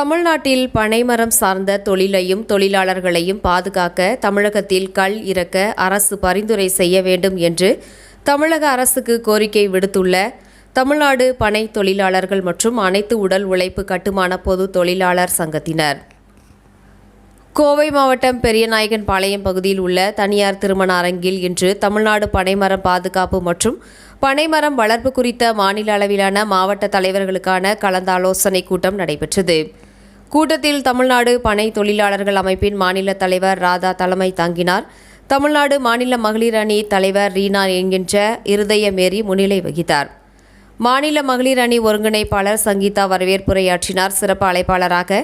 தமிழ்நாட்டில் பனைமரம் சார்ந்த தொழிலையும் தொழிலாளர்களையும் பாதுகாக்க தமிழகத்தில் கல் இறக்க அரசு பரிந்துரை செய்ய வேண்டும் என்று தமிழக அரசுக்கு கோரிக்கை விடுத்துள்ள தமிழ்நாடு பனை தொழிலாளர்கள் மற்றும் அனைத்து உடல் உழைப்பு கட்டுமான பொது தொழிலாளர் சங்கத்தினர் கோவை மாவட்டம் பெரியநாயக்கன்பாளையம் பகுதியில் உள்ள தனியார் திருமண அரங்கில் இன்று தமிழ்நாடு பனைமரம் பாதுகாப்பு மற்றும் பனைமரம் வளர்ப்பு குறித்த மாநில அளவிலான மாவட்ட தலைவர்களுக்கான கலந்தாலோசனை கூட்டம் நடைபெற்றது. கூட்டத்தில் தமிழ்நாடு பனை தொழிலாளர்கள் அமைப்பின் மாநில தலைவர் ராதா தலைமை தாங்கினார். தமிழ்நாடு மாநில மகளிர் அணி தலைவர் ரீனா என்கின்ற இருதய மேரி முன்னிலை வகித்தார். மாநில மகளிர் அணி ஒருங்கிணைப்பாளர் சங்கீதா வரவேற்புரையாற்றினார். சிறப்பு அழைப்பாளராக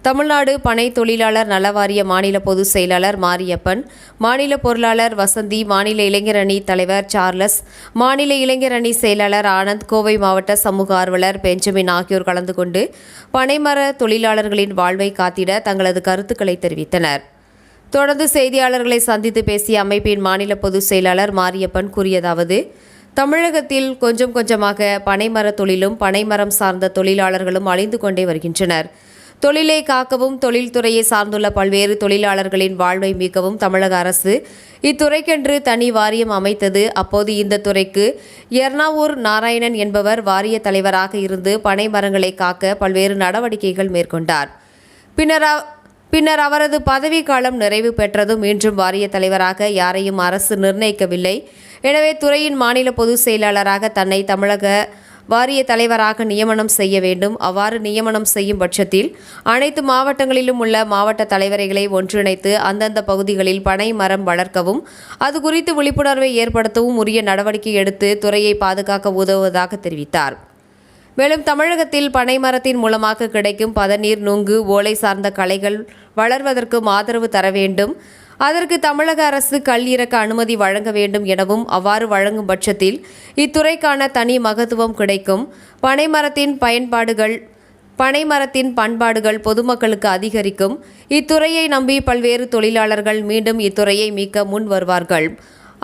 தமிழ்நாடு பனை தொழிலாளர் நலவாரிய மாநில பொதுச் செயலாளர் மாரியப்பன், மாநில பொருளாளர் வசந்தி, மாநில இளைஞர் அணி தலைவர் சார்லஸ், மாநில இளைஞர் அணி செயலாளர் ஆனந்த், கோவை மாவட்ட சமூக ஆர்வலர் பெஞ்சமின் ஆகியோர் கலந்து கொண்டு பனைமர தொழிலாளர்களின் வாழ்வை காத்திட தங்களது கருத்துக்களை தெரிவித்தனர். தொடர்ந்து செய்தியாளர்களை சந்தித்து பேசிய அமைப்பின் மாநில பொதுச் செயலாளர் மாரியப்பன் கூறியதாவது: தமிழகத்தில் கொஞ்சம் கொஞ்சமாக பனைமர தொழிலும் பனைமரம் சார்ந்த தொழிலாளர்களும் அழிந்து கொண்டே வருகின்றனர். தொழிலை காக்கவும் தொழில்துறையை சார்ந்துள்ள பல்வேறு தொழிலாளர்களின் வாழ்வை மீட்கவும் தமிழக அரசு இத்துறைக்கென்று தனி வாரியம் அமைத்தது. அப்போது இந்த துறைக்கு எர்ணாவூர் நாராயணன் என்பவர் வாரிய தலைவராக இருந்து பனை மரங்களை காக்க பல்வேறு நடவடிக்கைகள் மேற்கொண்டார். பின்னர் அவரது பதவிக்காலம் நிறைவு பெற்றதும் மீண்டும் வாரிய தலைவராக யாரையும் அரசு நிர்ணயிக்கவில்லை. எனவே துறையின் மாநில பொதுச் செயலாளராக தன்னை தமிழக வாரிய தலைவராக நியமனம் செய்ய வேண்டும். அவ்வாறு நியமனம் செய்யும் பட்சத்தில் அனைத்து மாவட்டங்களிலும் உள்ள மாவட்ட தலைவர்களை ஒன்றிணைத்து அந்தந்த பகுதிகளில் பனை மரம் வளர்க்கவும் அது குறித்து விழிப்புணர்வை ஏற்படுத்தவும் உரிய நடவடிக்கை எடுத்து துறையை பாதுகாக்க உதவுவதாக தெரிவித்தார். மேலும் தமிழகத்தில் பனை மரத்தின் மூலமாக கிடைக்கும் பதநீர், நுங்கு, ஓலை சார்ந்த களைகள் வளர்வதற்கும் ஆதரவு தர வேண்டும். அதற்கு தமிழக அரசு கல் இறக்க அனுமதி வழங்க வேண்டும் எனவும், அவ்வாறு வழங்கும் பட்சத்தில் இத்துறைக்கான தனி மகத்துவம் கிடைக்கும். பனைமரத்தின் பண்பாடுகள் பொதுமக்களுக்கு அதிகரிக்கும். இத்துறையை நம்பி பல்வேறு தொழிலாளர்கள் மீண்டும் இத்துறையை மீட்க முன் வருவார்கள்.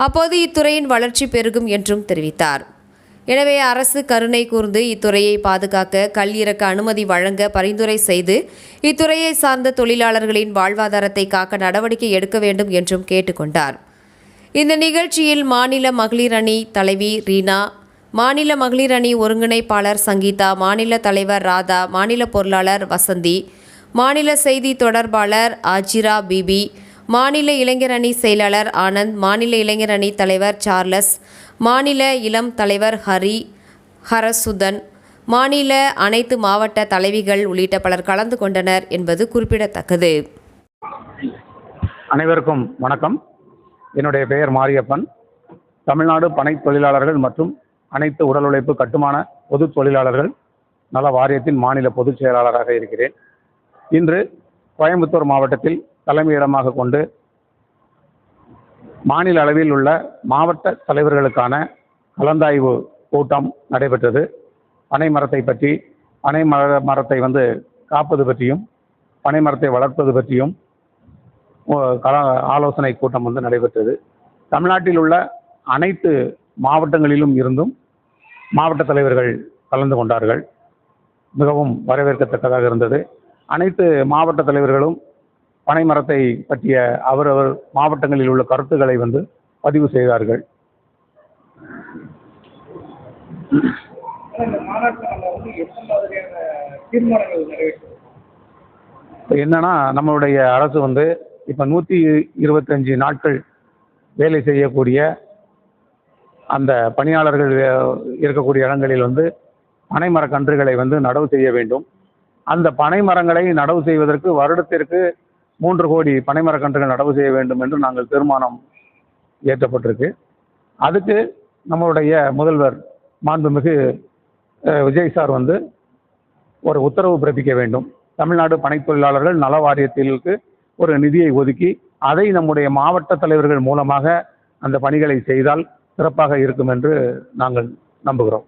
அப்போது இத்துறையின் வளர்ச்சி பெருகும் என்றும் தெரிவித்தார். எனவே அரசு கருணை கூர்ந்து இத்துறையை பாதுகாக்க கல் இறக்க அனுமதி வழங்க பரிந்துரை செய்து இத்துறையை சார்ந்த தொழிலாளர்களின் வாழ்வாதாரத்தை காக்க நடவடிக்கை எடுக்க வேண்டும் என்றும் கேட்டுக்கொண்டார். இந்த நிகழ்ச்சியில் மாநில மகளிர் அணி தலைவி ரீனா, மாநில மகளிர் அணி ஒருங்கிணைப்பாளர் சங்கீதா, மாநில தலைவர் ராதா, மாநில பொருளாளர் வசந்தி, மாநில செய்தி தொடர்பாளர் ஆஜிரா பிபி, மாநில இளைஞர் அணி செயலாளர் ஆனந்த், மாநில இளைஞர் அணி தலைவர் சார்லஸ், மாநில இளம் தலைவர் ஹரசுதன், மாநில அனைத்து மாவட்ட தலைவிகள் உள்ளிட்ட பலர் கலந்து கொண்டனர் என்பது குறிப்பிடத்தக்கது. அனைவருக்கும் வணக்கம். என்னுடைய பெயர் மாரியப்பன். தமிழ்நாடு பனை தொழிலாளர்கள் மற்றும் அனைத்து உடல் உழைப்பு கட்டுமான பொது தொழிலாளர்கள் நல வாரியத்தின் மாநில பொதுச் செயலாளராக இருக்கிறேன். இன்று கோயம்புத்தூர் மாவட்டத்தில் தலைமையிடமாக கொண்டு மாநில அளவில் உள்ள மாவட்ட தலைவர்களுக்கான கலந்தாய்வு கூட்டம் நடைபெற்றது. பனை மரத்தை பற்றி, பனை மரத்தை காப்பது பற்றியும் பனை மரத்தை வளர்ப்பது பற்றியும் ஆலோசனை கூட்டம் நடைபெற்றது. தமிழ்நாட்டில் உள்ள அனைத்து மாவட்டங்களிலும் இருந்தும் மாவட்ட தலைவர்கள் கலந்து கொண்டார்கள். மிகவும் வரவேற்கத்தக்கதாக இருந்தது. அனைத்து மாவட்ட தலைவர்களும் பனை மரத்தை பற்றிய அவரவர் மாவட்டங்களில் உள்ள கருத்துக்களை பதிவு செய்தார்கள். என்னன்னா, நம்மளுடைய அரசு இப்போ 125 நாட்கள் வேலை செய்யக்கூடிய அந்த பணியாளர்கள் இருக்கக்கூடிய இடங்களில் பனை மரக்கன்றுகளை நடவு செய்ய வேண்டும். அந்த பனை மரங்களை நடவு செய்வதற்கு வருடத்திற்கு 3 கோடி பனைமரக்கன்றுகள் நடவு செய்ய வேண்டும் என்று நாங்கள் தீர்மானம் ஏற்றப்பட்டிருக்கு. அதுக்கு நம்மளுடைய முதல்வர் மாண்புமிகு விஜய் சார் ஒரு உத்தரவு பிறப்பிக்க வேண்டும். தமிழ்நாடு பனை தொழிலாளர்கள் நல வாரியத்திற்கு ஒரு நிதியை ஒதுக்கி அதை நம்முடைய மாவட்ட தலைவர்கள் மூலமாக அந்த பணிகளை செய்தால் சிறப்பாக இருக்கும் என்று நாங்கள் நம்புகிறோம்.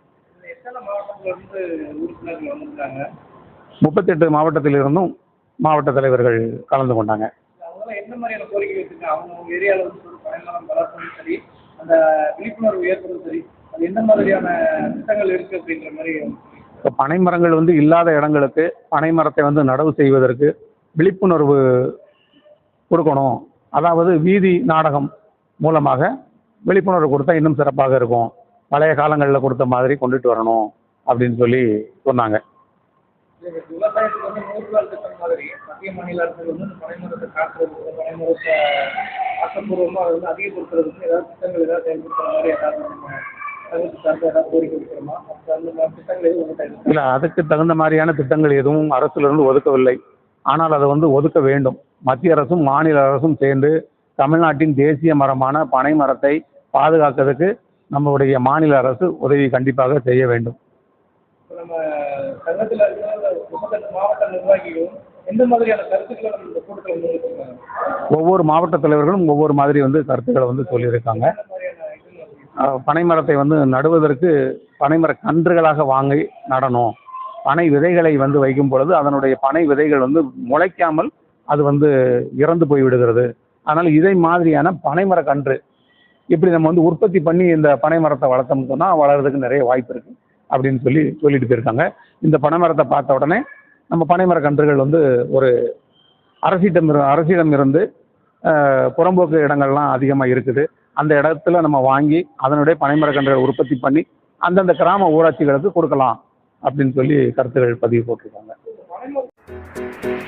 38 மாவட்டத்திலிருந்தும் மாவட்ட தலைவர்கள் கலந்து கொண்டாங்க. என்ன மாதிரியான கோரிக்கை வச்சிருக்காங்க? அவங்க ஏரியாவில் பனைமரம் வளர்ப்பதும் சரி, அந்த விழிப்புணர்வு ஏற்படுத்தும் சரி, அது என்ன மாதிரியான திட்டங்கள் இருக்கு அப்படின்ற மாதிரி இப்போ பனை மரங்கள் வந்து இல்லாத இடங்களுக்கு பனை மரத்தை வந்து நடவு செய்வதற்கு விழிப்புணர்வு கொடுக்கணும். அதாவது வீதி நாடகம் மூலமாக விழிப்புணர்வு கொடுத்தா இன்னும் சிறப்பாக இருக்கும், பழைய காலங்களில் கொடுத்த மாதிரி கொண்டுட்டு வரணும் அப்படின்னு சொல்லி சொன்னாங்க. விவசாயத்துக்கு வந்து 100 நாள் திட்டம் மாதிரி மத்திய மாநில அரசுகள் வந்து இந்த பனைமரத்தை காக்கிறதுக்கு, பனைமரத்தை ஆக்கப்பூர்வமாக அதை வந்து அதிகப்படுத்துறதுக்கு ஏதாவது திட்டங்கள் ஏதாவது செயல்படுத்துற மாதிரி ஏதாவது நம்ம அரசு சார்ந்த ஏதாவது கோரிக்கை வைக்கிறோமா? அந்த மாதிரி திட்டங்கள் எதுவும் ஒன்று இல்லை, அதுக்கு தகுந்த மாதிரியான திட்டங்கள் எதுவும் அரசிலிருந்து ஒதுக்கவில்லை. ஆனால் அதை வந்து ஒதுக்க வேண்டும். மத்திய அரசும் மாநில அரசும் சேர்ந்து தமிழ்நாட்டின் தேசிய மரமான பனை மரத்தை பாதுகாக்கிறதுக்கு நம்முடைய மாநில அரசு உதவி கண்டிப்பாக செய்ய வேண்டும். நம்ம சங்கத்தில் இருக்கிற 32 மாவட்ட நிர்வாகிகளும் எந்த மாதிரியான கருத்துக்களை நம்ம இந்த கூட்டத்தில் முன்வைச்சிருக்காங்க? ஒவ்வொரு மாவட்ட தலைவர்களும் ஒவ்வொரு மாதிரி வந்து கருத்துக்களை வந்து சொல்லியிருக்காங்க. எந்த மாதிரியான இது பனை மரத்தை வந்து நடுவதற்கு பனைமர கன்றுகளாக வாங்கி நடணும். பனை விதைகளை வந்து வைக்கும் பொழுது அதனுடைய பனை விதைகள் வந்து முளைக்காமல் அது வந்து இறந்து போய் விடுகிறது. அதனால் இதை மாதிரியான பனைமர கன்று இப்படி நம்ம வந்து உற்பத்தி பண்ணி இந்த பனை மரத்தை வளர்த்தோம்னு சொன்னால் வளர்கிறதுக்கு நிறைய வாய்ப்பு இருக்குது அப்படின்னு சொல்லிட்டு போயிருக்காங்க. இந்த பனைமரத்தை பார்த்த உடனே நம்ம பனைமர கன்றுகள் வந்து ஒரு அரசிடம் இருந்து புறம்போக்கு இடங்கள்லாம் அதிகமாக இருக்குது, அந்த இடத்துல நம்ம வாங்கி அதனுடைய பனைமர கன்றுகளை உற்பத்தி பண்ணி அந்தந்த கிராம ஊராட்சிகளுக்கு கொடுக்கலாம் அப்படின்னு சொல்லி கருத்துக்கள் பதிவு போட்டிருக்காங்க. பனைமரம்